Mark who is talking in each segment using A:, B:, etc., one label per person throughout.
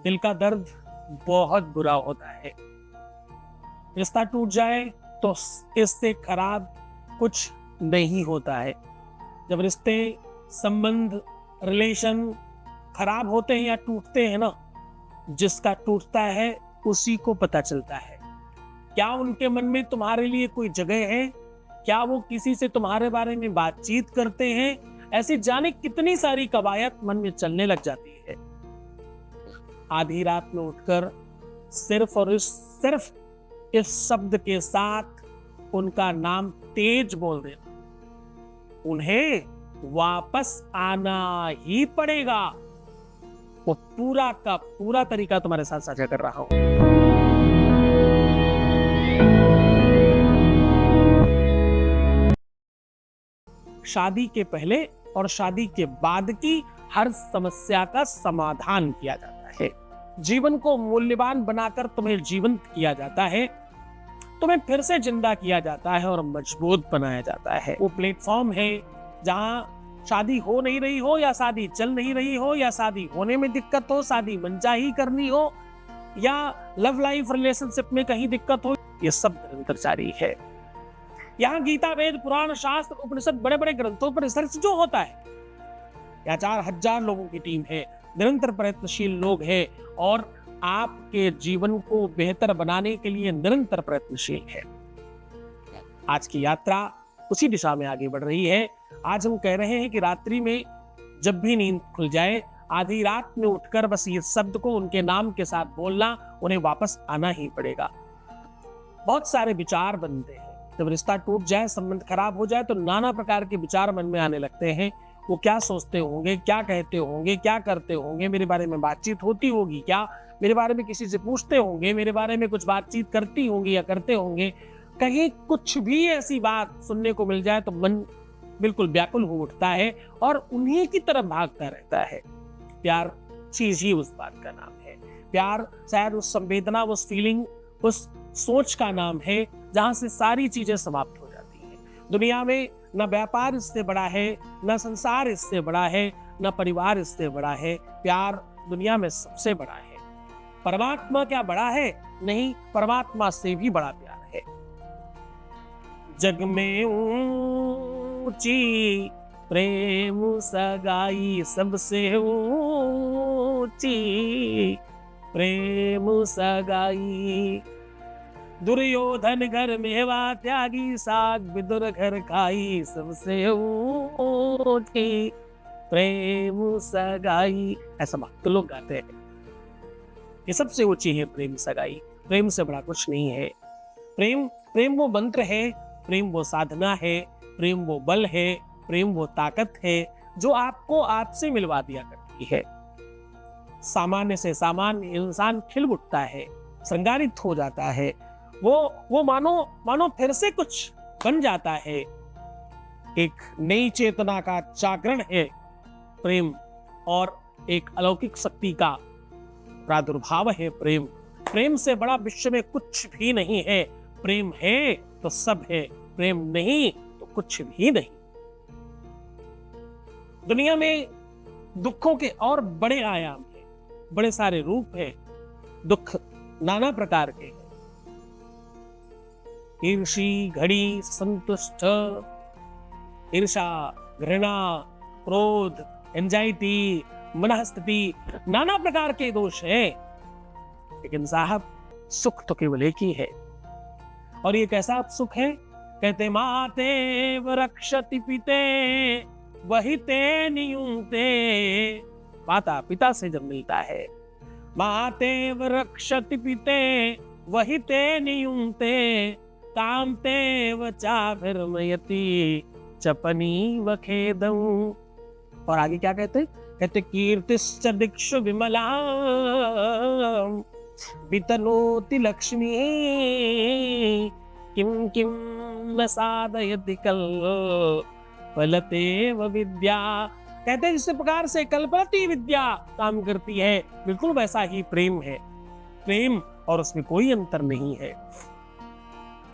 A: दिल का दर्द बहुत बुरा होता है। रिश्ता टूट जाए तो इससे खराब कुछ नहीं होता है। जब रिश्ते, संबंध, रिलेशन खराब होते हैं या टूटते हैं ना, जिसका टूटता है उसी को पता चलता है। क्या उनके मन में तुम्हारे लिए कोई जगह है? क्या वो किसी से तुम्हारे बारे में बातचीत करते हैं? ऐसी जाने कितनी सारी कवायद मन में चलने लग जाती है। आधी रात में उठकर सिर्फ इस शब्द के साथ उनका नाम तेज बोल देना, उन्हें वापस आना ही पड़ेगा। वो पूरा का पूरा तरीका तुम्हारे साथ साझा कर रहा हूं। शादी के पहले और शादी के बाद की हर समस्या का समाधान किया जाता है। जीवन को मूल्यवान बनाकर तुम्हें जीवंत किया जाता है, तुम्हें फिर से जिंदा किया जाता है और मजबूत बनाया जाता है। वो प्लेटफॉर्म है जहां शादी हो नहीं रही हो या शादी चल नहीं रही हो या शादी होने में दिक्कत हो, शादी मनचाही करनी हो या लव लाइफ रिलेशनशिप में कहीं दिक्कत हो, ये सब निरंतर जारी है। यहाँ गीता, वेद, पुराण, शास्त्र, उपनिषद, बड़े बड़े ग्रंथों पर रिसर्च जो होता है, या 4000 लोगों की टीम है, निरंतर प्रयत्नशील लोग हैं और आपके जीवन को बेहतर बनाने के लिए निरंतर प्रयत्नशील है। आज की यात्रा उसी दिशा में आगे बढ़ रही है। आज हम कह रहे हैं कि रात्रि में जब भी नींद खुल जाए, आधी रात में उठकर बस ये शब्द को उनके नाम के साथ बोलना, उन्हें वापस आना ही पड़ेगा। बहुत सारे विचार बनते हैं। जब रिश्ता टूट जाए, संबंध खराब हो जाए, तो नाना प्रकार के विचार मन में आने लगते हैं। वो क्या सोचते होंगे, क्या कहते होंगे, क्या करते होंगे, मेरे बारे में बातचीत होती होगी क्या, मेरे बारे में किसी से पूछते होंगे, मेरे बारे में कुछ बातचीत करती होंगी या करते होंगे। कहीं कुछ भी ऐसी बात सुनने को मिल जाए तो मन बिल्कुल व्याकुल हो उठता है और उन्हीं की तरफ भागता रहता है। प्यार चीज ही उस बात का नाम है। प्यार शायद उस संवेदना, उस फीलिंग, उस सोच का नाम है जहां से सारी चीजें समाप्त हो जाती हैं। दुनिया में न व्यापार इससे बड़ा है, न संसार इससे बड़ा है, न परिवार इससे बड़ा है। प्यार दुनिया में सबसे बड़ा है। परमात्मा क्या बड़ा है? नहीं, परमात्मा से भी बड़ा प्यार है। जग में ऊंची प्रेम सगाई, सबसे ऊंची प्रेम सगाई। दुर्योधन घर मेवा त्यागी, साग विदुर घर खाई, सबसे ऊंची प्रेम सगाई। ऐसा भक्त लोग गाते हैं। ये सबसे ऊंची है प्रेम सगाई। प्रेम से बड़ा कुछ नहीं है। प्रेम वो मंत्र है, प्रेम वो साधना है, प्रेम वो बल है, प्रेम वो ताकत है जो आपको आपसे मिलवा दिया करती है। सामान्य से सामान्य इंसान खिल उठता है, श्रृंगारित हो जाता है। वो मानो फिर से कुछ बन जाता है। एक नई चेतना का जागरण है प्रेम, और एक अलौकिक शक्ति का प्रादुर्भाव है प्रेम। प्रेम से बड़ा विश्व में कुछ भी नहीं है। प्रेम है तो सब है, प्रेम नहीं तो कुछ भी नहीं। दुनिया में दुखों के और बड़े आयाम हैं, बड़े सारे रूप हैं। दुख नाना प्रकार के हैं। ईर्षी, घड़ी, संतुष्ट, ईर्षा, घृणा, क्रोध, एंजाइटी, मनस्थिति, नाना प्रकार के दोष हैं। लेकिन साहब, सुख तो केवल एक ही है। और ये कैसा सुख है? कहते माते रक्षति पिते वही ते नियुंते। माता पिता से जब मिलता है, माते रक्षति पिते वही ते नियुंते, कामते वचाभिर्मयति चपनी वखेदं। और आगे क्या कहते? कहते कीर्तिश्च दिक्षु विमला वितनोति लक्ष्मी, किम किम न साधयति कल्पलतेव विद्या। कहते हैं जिस प्रकार से कल्पलती विद्या काम करती है, बिल्कुल वैसा ही प्रेम है। प्रेम और उसमें कोई अंतर नहीं है।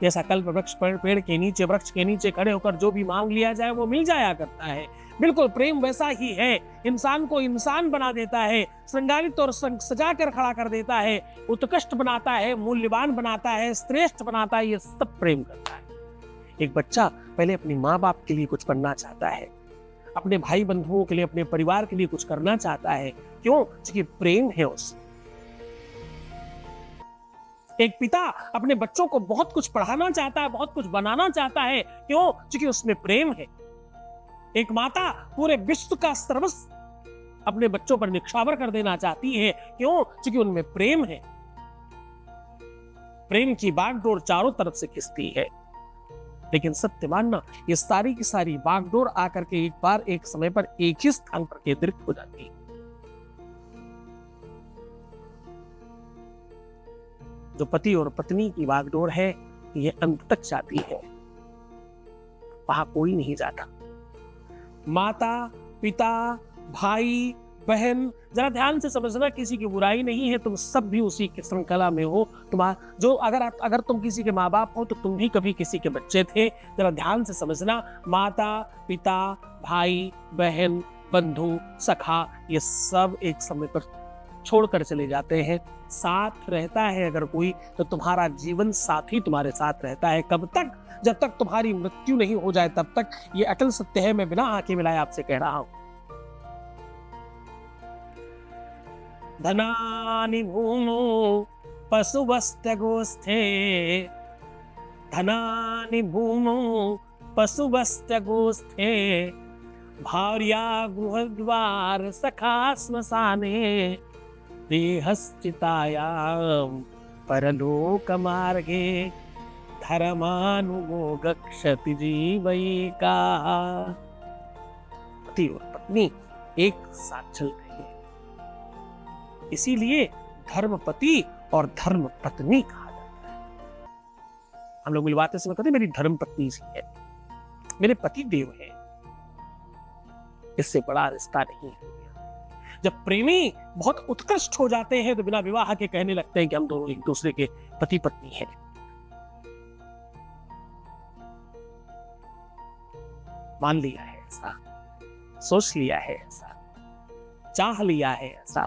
A: जैसा कल्प वृक्ष पेड़ के नीचे, वृक्ष के नीचे खड़े होकर जो भी मांग लिया जाए वो मिल जाया करता है, बिल्कुल प्रेम वैसा ही है। इंसान को इंसान बना देता है, श्रृंगारित और सजा कर खड़ा कर देता है, उत्कृष्ट बनाता है, मूल्यवान बनाता है, श्रेष्ठ बनाता है, ये सब प्रेम करता है। एक बच्चा पहले अपनी माँ बाप के लिए कुछ करना चाहता है, अपने भाई बंधुओं के लिए, अपने परिवार के लिए कुछ करना चाहता है। क्यों? क्योंकि प्रेम है उससे। एक पिता अपने बच्चों को बहुत कुछ पढ़ाना चाहता है, बहुत कुछ बनाना चाहता है। क्यों? क्योंकि उसमें प्रेम है। एक माता पूरे विश्व का सर्वस्व अपने बच्चों पर निछावर कर देना चाहती है। क्यों? क्योंकि उनमें प्रेम है। प्रेम की बागडोर चारों तरफ से खिंचती है, लेकिन सत्य मानना, ये सारी की सारी बागडोर आकर के एक बार एक समय पर एक ही स्थान पर केंद्रित हो जाती है। जो पति और पत्नी की बागडोर है, ये अंत तक जाती है, वहां कोई नहीं जाता। माता, पिता, भाई, बहन, जरा ध्यान से समझना, किसी की बुराई नहीं है, तुम सब भी उसी की श्रृंखला में हो। जो अगर तुम किसी के माँ बाप हो तो तुम भी कभी किसी के बच्चे थे। जरा ध्यान से समझना, माता, पिता, भाई, बहन, बंधु, सखा, ये सब एक समय पर छोड़कर चले जाते हैं। साथ रहता है अगर कोई, तो तुम्हारा जीवन साथी तुम्हारे साथ रहता है। कब तक? जब तक तुम्हारी मृत्यु नहीं हो जाए, तब तक। ये अटल सत्य है, मैं बिना आंखें मिलाए आपसे कह रहा हूं। धनानि भूमो पशुवस्त्यगोस्थे, धनानि भूमो पशुवस्त्यगोस्थे, भार्या गृहद्वार सखा श्मशाने, देहश्चितायां परलोकमार्गे, धर्मानुमोगक्षति जीवैका। पति और पत्नी एक साथ चलते हैं, इसीलिए धर्मपति और धर्म पत्नी कहा जाता है। हम लोग मिलवाते समय कहते हैं मेरी धर्म पत्नी सी है, मेरे पति देव है। इससे बड़ा रिश्ता नहीं है। जब प्रेमी बहुत उत्कृष्ट हो जाते हैं तो बिना विवाह के कहने लगते हैं कि हम दोनों एक दूसरे के पति पत्नी हैं। मान लिया है ऐसा, सोच लिया है ऐसा, चाह लिया है ऐसा,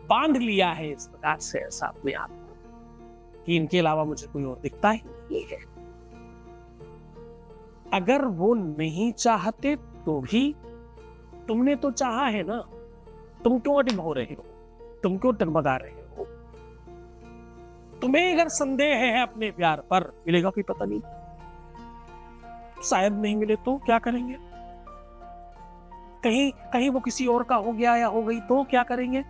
A: बांध लिया है इस प्रकार से ऐसा अपने आप को कि इनके अलावा मुझे कोई और दिखता ही नहीं है। अगर वो नहीं चाहते तो भी तुमने तो चाहा है ना, तुम क्यों अटक हो रहे हो, तुम क्यों टगमगा रहे हो? तुम्हें अगर संदेह है अपने प्यार पर, मिलेगा कोई पता नहीं, शायद नहीं मिले तो क्या करेंगे? कहीं वो किसी और का हो गया या हो गई तो क्या करेंगे?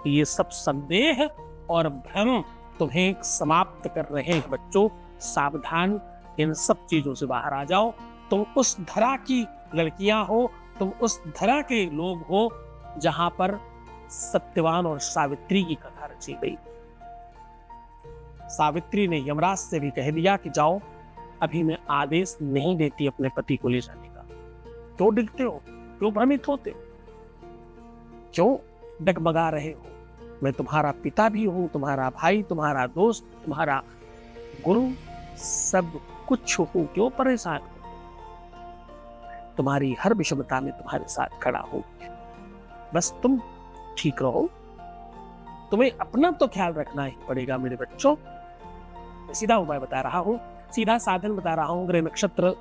A: ये सब संदेह और भ्रम तुम्हें समाप्त कर रहे हैं बच्चों। सावधान, इन सब चीजों से बाहर आ जाओ। तुम उस धरा की लड़कियां हो, तुम उस धरा के लोग हो जहां पर सत्यवान और सावित्री की कथा रची गई। सावित्री ने यमराज से भी कह दिया कि जाओ, अभी मैं आदेश नहीं देती अपने पति को ले जाने का। क्यों डिगते हो? क्यों भ्रमित होते हो? क्यों डगमगा रहे हो? मैं तुम्हारा पिता भी हूं, तुम्हारा भाई, तुम्हारा दोस्त, तुम्हारा गुरु, सब कुछ हूं। क्यों परेशान हो? तुम्हारी हर विषमता में तुम्हारे साथ खड़ा हूं। बस तुम ठीक रहो। तुम्हें अपना तो ख्याल रखना ही पड़ेगा मेरे बच्चों। मैं सीधा उपाय बता रहा हूं, सीधा साधन बता रहा हूं। ग्रह नक्षत्र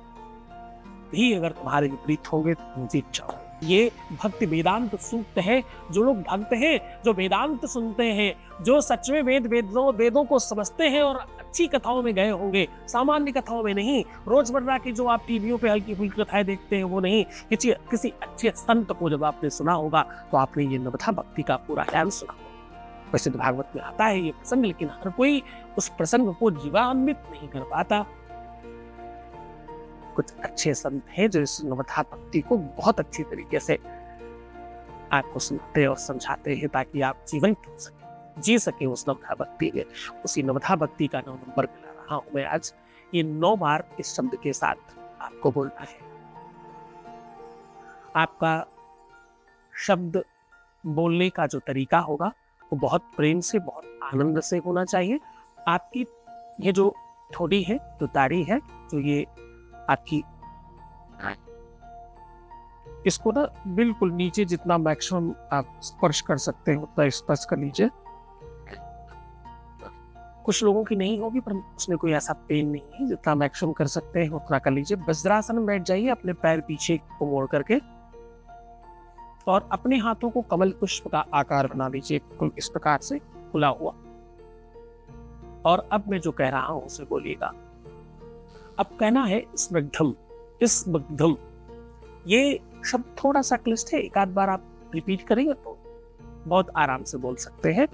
A: भी अगर तुम्हारे विपरीत होंगे तो तुम जीत जाओ। ये भक्ति वेदांत सूक्त है। जो लोग भक्त हैं, जो वेदांत सुनते हैं, जो सच में वेदों को समझते हैं और अच्छी कथाओं में गए होंगे, सामान्य कथाओं में नहीं, रोजमर्रा की जो आप टीवियों पे हल्की फुल्की कथाएं देखते हैं वो नहीं, किसी अच्छे संत को जब आपने सुना होगा तो आपने ये नवथा भक्ति का पूरा ज्ञान सुना होगा। वैसे तो भागवत में आता है ये प्रसंग, लेकिन हर कोई उस प्रसंग को जीवान्वित नहीं कर पाता। कुछ अच्छे संत हैं जो इस नवथा भक्ति को बहुत अच्छी तरीके से आपको सुनाते और समझाते हैं ताकि आप जीवन जी सके उस नवथा भक्ति में। उसी नवथा भक्ति का 9 नंबर मिला रहा हूं मैं आज। ये 9 बार इस शब्द के साथ आपको बोलना है। आपका शब्द बोलने का जो तरीका होगा वो बहुत प्रेम से, बहुत आनंद से होना चाहिए। आपकी ये जो ठोड़ी है, जो दाढ़ी है, जो ये आपकी, इसको ना बिल्कुल नीचे जितना मैक्सिमम आप स्पर्श कर सकते हैं उतना स्पर्श कर लीजिए। कुछ लोगों की नहीं होगी पर उसमें कोई ऐसा पेन नहीं है, जितना मैक्सिमम कर सकते हैं उतना कर लीजिए। वज्रासन में बैठ जाइए, अपने पैर पीछे को मोड़ करके, और अपने हाथों को कमल पुष्प का आकार बना लीजिए, इस प्रकार से खुला हुआ। और अब मैं जो कह रहा हूं उसे बोलिएगा। अब कहना है स्निग्धम, स्निग्धम। ये शब्द थोड़ा सा क्लिष्ट है, एक आध बार आप रिपीट करेंगे तो बहुत आराम से बोल सकते हैं।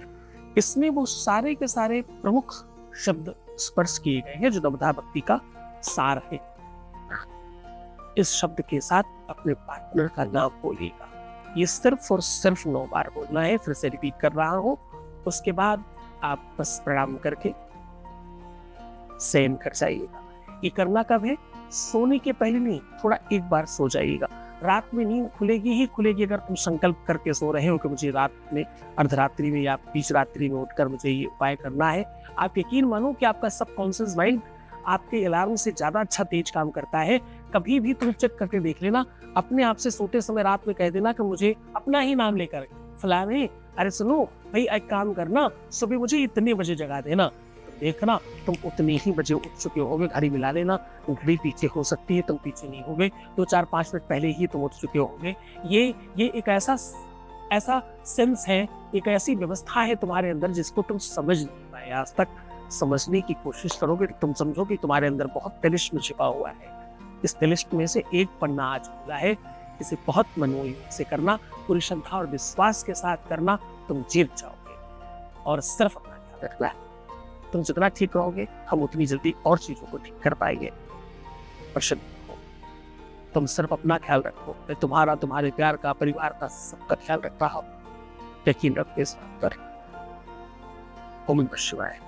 A: इसमें वो सारे के सारे प्रमुख शब्द स्पर्श किए गए हैं जो नवधा भक्ति का सार है। इस शब्द के साथ अपने पार्टनर का नाम बोलिएगा। ये सिर्फ और सिर्फ 9 बार बोलना है। फिर से रिपीट कर रहा हूं। उसके बाद आप बस प्रणाम करके शयन कर जाइएगा। ये करना कब है? सोने के पहले नहीं, थोड़ा एक बार सो जाइएगा। रात में नींद खुलेगी ही खुलेगी अगर तुम संकल्प करके सो रहे हो कि मुझे रात में, अर्धरात्रि में या बीच रात्रि में उठकर मुझे ये उपाय करना है। आप यकीन मानो कि आपका सबकॉन्शियस माइंड आपके अलार्म से ज्यादा अच्छा तेज काम करता है। कभी भी तुम चेक करके देख लेना, अपने आप से सोते समय रात में कह देना कि मुझे अपना ही नाम लेकर, फलाने, अरे सुनो भाई एक काम करना, सुबह मुझे इतने बजे जगा देना। देखना तुम उतने ही बजे उठ चुके होगे। घड़ी मिला लेना, घड़ी पीछे हो सकती है, तुम पीछे नहीं होगे, 2-4-5 मिनट पहले ही तुम उठ चुके होगे। ये एक ऐसा सेंस है, एक ऐसी व्यवस्था है तुम्हारे अंदर जिसको तुम समझ नहीं पाए आज तक। समझने की कोशिश करोगे तो तुम समझोगे तुम्हारे अंदर बहुत तिलिस्म छिपा हुआ है। इस तिलिस्म में से एक पन्ना आज खुला है। इसे बहुत मनोयोग से करना, पूरी श्रद्धा और विश्वास के साथ करना, तुम जीत जाओगे। और सिर्फ अपना ख्याल रखना है। तुम जितना ठीक रहोगे हम उतनी जल्दी और चीजों को ठीक कर पाएंगे। प्रश्न, तुम सिर्फ अपना ख्याल रखो, मैं तुम्हारा, तुम्हारे प्यार का, परिवार का, सबका ख्याल रख रहा हूं। यकीन रखो इस बात पर। ओम नमः शिवाय।